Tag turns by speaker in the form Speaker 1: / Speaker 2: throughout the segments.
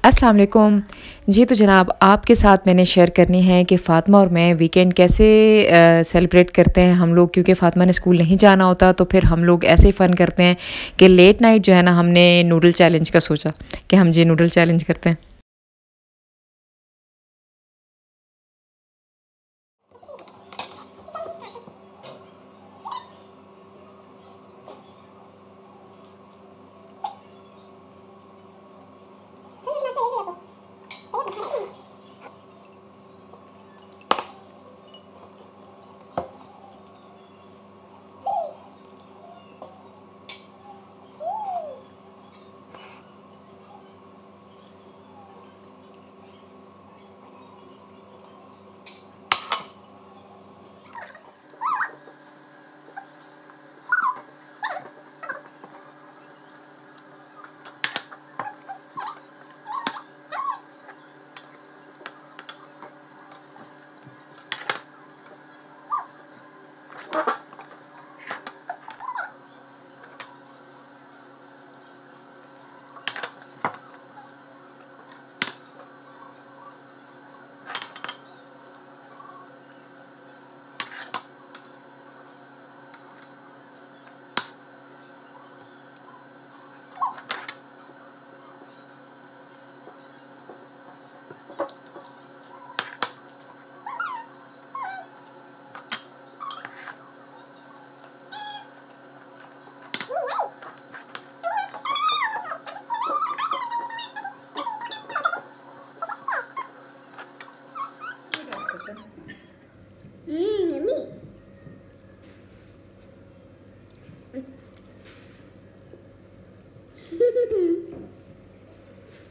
Speaker 1: अस्सलाम वालेकुम। जी तो जनाब आपके साथ मैंने शेयर करनी है कि फ़ातिमा और मैं वीकेंड कैसे सेलिब्रेट करते हैं हम लोग, क्योंकि फ़ातिमा ने स्कूल नहीं जाना होता तो फिर हम लोग ऐसे ही फ़न करते हैं कि लेट नाइट जो है ना हमने नूडल चैलेंज का सोचा कि हम जी नूडल चैलेंज करते हैं।
Speaker 2: Yummy.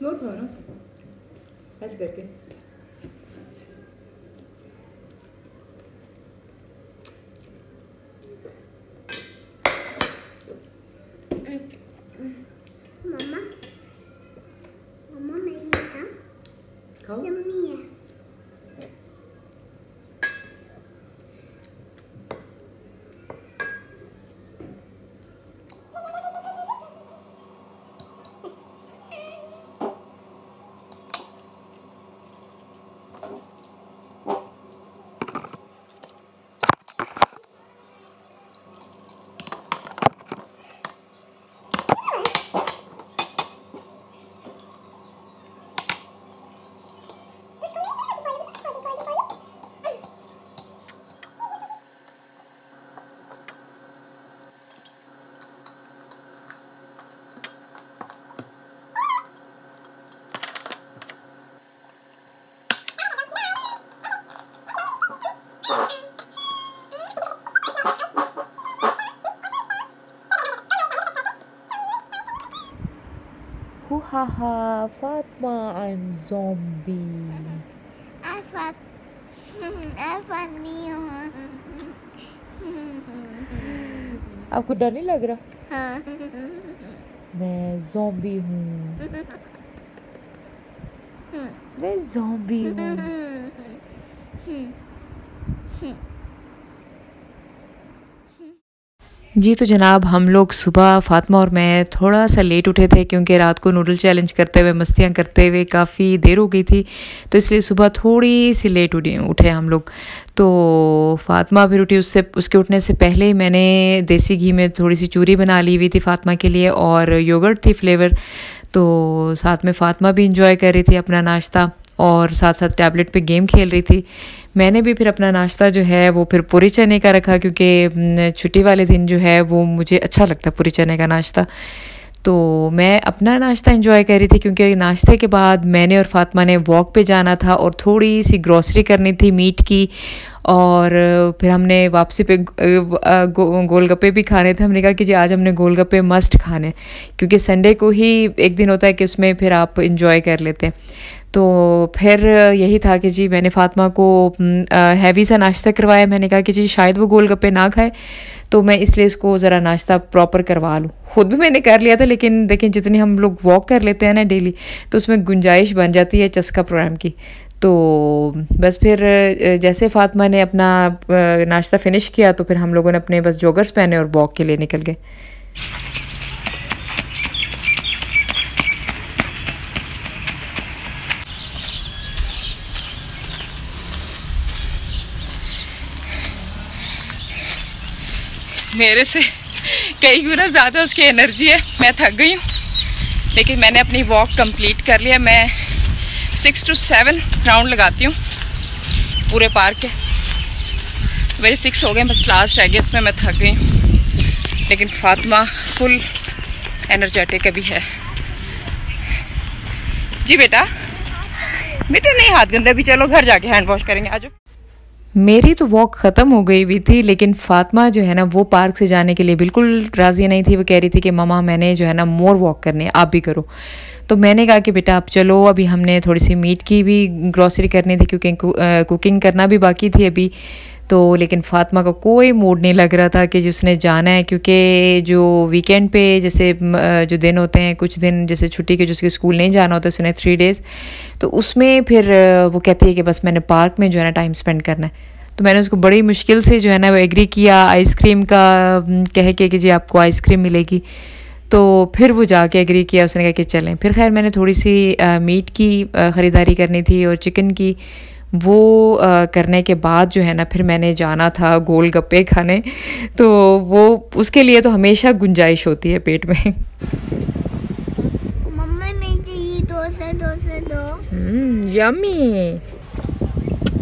Speaker 1: नोट करो ना ऐसे करके।
Speaker 2: Mama, Mama maybe now.
Speaker 1: खाओ।
Speaker 2: Yummy.
Speaker 1: Hoo ha ha, Fatma, I'm zombie.
Speaker 2: I thought new.
Speaker 1: आपको डर नहीं लग रहा?
Speaker 2: हाँ.
Speaker 1: मैं zombie हूँ। मैं zombie हूँ। जी तो जनाब हम लोग सुबह फ़ातिमा और मैं थोड़ा सा लेट उठे थे, क्योंकि रात को नूडल चैलेंज करते हुए मस्तियाँ करते हुए काफ़ी देर हो गई थी, तो इसलिए सुबह थोड़ी सी लेट उठे हम लोग। तो फ़ातिमा फिर उठी, उसके उठने से पहले ही मैंने देसी घी में थोड़ी सी चूरी बना ली हुई थी फ़ातिमा के लिए, और योगर्ट थी फ्लेवर। तो साथ में फ़ातिमा भी इंजॉय कर रही थी अपना नाश्ता और साथ साथ टैबलेट पे गेम खेल रही थी। मैंने भी फिर अपना नाश्ता जो है वो फिर पूरी चने का रखा, क्योंकि छुट्टी वाले दिन जो है वो मुझे अच्छा लगता है पूरी चने का नाश्ता। तो मैं अपना नाश्ता एंजॉय कर रही थी, क्योंकि नाश्ते के बाद मैंने और फ़ातिमा ने वॉक पे जाना था और थोड़ी सी ग्रॉसरी करनी थी मीट की, और फिर हमने वापसी पे गोलगप्पे भी खाने थे। हमने कहा कि जी आज हमने गोलगप्पे मस्ट खाने, क्योंकि संडे को ही एक दिन होता है कि उसमें फिर आप इंजॉय कर लेते हैं। तो फिर यही था कि जी मैंने फ़ातिमा को हैवी सा नाश्ता करवाया। मैंने कहा कि जी शायद वो गोलगप्पे ना खाए, तो मैं इसलिए इसको ज़रा नाश्ता प्रॉपर करवा लूँ। खुद भी मैंने कर लिया था, लेकिन देखें जितनी हम लोग वॉक कर लेते हैं ना डेली, तो उसमें गुंजाइश बन जाती है चस्का प्रोग्राम की। तो बस फिर जैसे फ़ातिमा ने अपना नाश्ता फ़िनिश किया, तो फिर हम लोगों ने अपने बस जॉगर्स पहने और वॉक के लिए निकल गए। मेरे से कई गुना ज़्यादा उसकी एनर्जी है। मैं थक गई हूँ, लेकिन मैंने अपनी वॉक कंप्लीट कर लिया। मैं 6 to 7 राउंड लगाती हूँ पूरे पार्क के। मेरे 6 हो गए, बस लास्ट रह गया, इसमें मैं थक गई हूँ। लेकिन फातिमा फुल एनर्जेटिक अभी है। जी बेटा, बेटा नहीं हाथ गंदे, अभी चलो घर जाके हैंड वॉश करेंगे, आ जाओ। मेरी तो वॉक ख़त्म हो गई हुई थी, लेकिन फातिमा जो है ना वो पार्क से जाने के लिए बिल्कुल राज़ी नहीं थी। वो कह रही थी कि ममा मैंने जो है ना मोर वॉक करनी है, आप भी करो। तो मैंने कहा कि बेटा आप चलो, अभी हमने थोड़ी सी मीट की भी ग्रॉसरी करनी थी क्योंकि कुकिंग करना भी बाकी थी अभी। तो लेकिन फातिमा का कोई मूड नहीं लग रहा था कि जिसने जाना है, क्योंकि जो वीकेंड पे जैसे जो दिन होते हैं, कुछ दिन जैसे छुट्टी के जिसके स्कूल नहीं जाना होता उसने 3 डेज़, तो उसमें फिर वो कहती है कि बस मैंने पार्क में जो है ना टाइम स्पेंड करना है। तो मैंने उसको बड़ी मुश्किल से जो है ना वो एग्री किया, आइसक्रीम का कह के कि जी आपको आइसक्रीम मिलेगी। तो फिर वो जाके एग्री किया, उसने कहा कि चलें। फिर खैर मैंने थोड़ी सी मीट की ख़रीदारी करनी थी और चिकन की, वो करने के बाद जो है ना फिर मैंने जाना था गोलगप्पे खाने। तो वो उसके लिए तो हमेशा गुंजाइश होती है पेट में।
Speaker 2: मम्मा नहीं चाहिए डोसा डोसा दो।
Speaker 1: यम्मी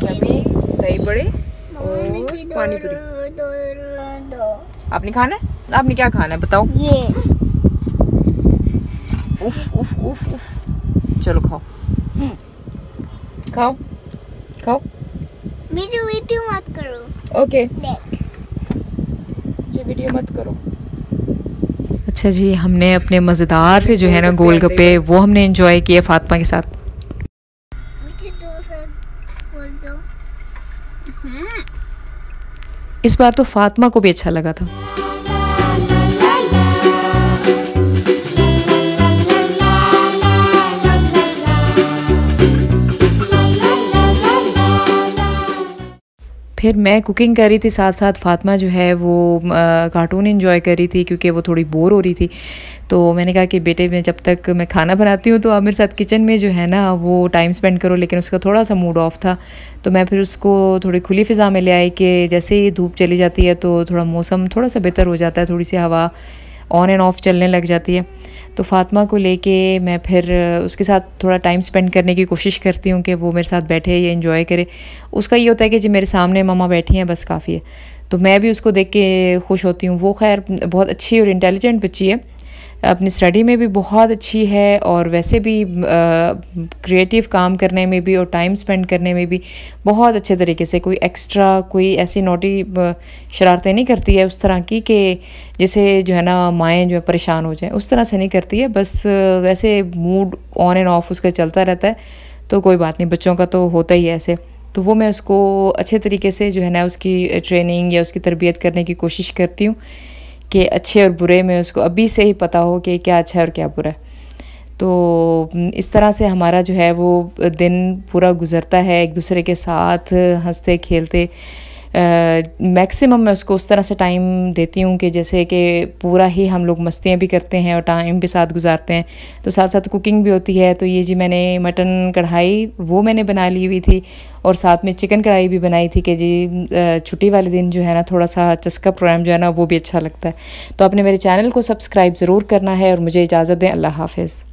Speaker 1: यम्मी दही बड़े
Speaker 2: मम्मा
Speaker 1: और पानी पूरी।
Speaker 2: दो।
Speaker 1: आपने खाना है? आपने क्या खाना है बताओ?
Speaker 2: ये
Speaker 1: उफ उफ उफ उफ, चलो खाओ खाओ खाओ।
Speaker 2: मुझे वीडियो मत करो।
Speaker 1: ओके
Speaker 2: देख
Speaker 1: जी, वीडियो मत करो। अच्छा जी, हमने अपने मज़ेदार से जो है ना गोलगप्पे वो हमने एंजॉय किए फातिमा के साथ।
Speaker 2: मुझे डोसा बोल दो।
Speaker 1: इस बार तो फातिमा को भी अच्छा लगा था। फिर मैं कुकिंग कर रही थी, साथ साथ फातिमा जो है वो कार्टून एंजॉय कर रही थी क्योंकि वो थोड़ी बोर हो रही थी। तो मैंने कहा कि बेटे मैं जब तक मैं खाना बनाती हूँ तो आप मेरे साथ किचन में जो है ना वो टाइम स्पेंड करो। लेकिन उसका थोड़ा सा मूड ऑफ था, तो मैं फिर उसको थोड़ी खुली फ़िज़ा में ले आई कि जैसे ही धूप चली जाती है तो थोड़ा मौसम थोड़ा सा बेहतर हो जाता है, थोड़ी सी हवा ऑन एंड ऑफ चलने लग जाती है। तो फातिमा को लेके मैं फिर उसके साथ थोड़ा टाइम स्पेंड करने की कोशिश करती हूँ कि वो मेरे साथ बैठे या एंजॉय करे। उसका ये होता है कि जी मेरे सामने मम्मा बैठी हैं बस काफ़ी है, तो मैं भी उसको देख के खुश होती हूँ। वो खैर बहुत अच्छी और इंटेलिजेंट बच्ची है, अपनी स्टडी में भी बहुत अच्छी है और वैसे भी क्रिएटिव काम करने में भी और टाइम स्पेंड करने में भी बहुत अच्छे तरीके से, कोई एक्स्ट्रा कोई ऐसी नोटी शरारतें नहीं करती है उस तरह की कि जिसे जो है ना माएँ जो है परेशान हो जाएं, उस तरह से नहीं करती है। बस वैसे मूड ऑन एंड ऑफ उसका चलता रहता है, तो कोई बात नहीं, बच्चों का तो होता ही है ऐसे। तो वो मैं उसको अच्छे तरीके से जो है ना उसकी ट्रेनिंग या उसकी तरबियत करने की कोशिश करती हूँ कि अच्छे और बुरे में उसको अभी से ही पता हो कि क्या अच्छा है और क्या बुरा है। तो इस तरह से हमारा जो है वो दिन पूरा गुज़रता है एक दूसरे के साथ हंसते खेलते। मैक्सिमम मैं उसको उस तरह से टाइम देती हूँ कि जैसे कि पूरा ही हम लोग मस्तियाँ भी करते हैं और टाइम भी साथ गुजारते हैं, तो साथ साथ कुकिंग भी होती है। तो ये जी मैंने मटन कढ़ाई वो मैंने बना ली हुई थी और साथ में चिकन कढ़ाई भी बनाई थी कि जी छुट्टी वाले दिन जो है ना थोड़ा सा चस्का प्रोग्राम जो है ना वो भी अच्छा लगता है। तो आपने मेरे चैनल को सब्सक्राइब ज़रूर करना है और मुझे इजाज़त दें। अल्लाह हाफ़िज़।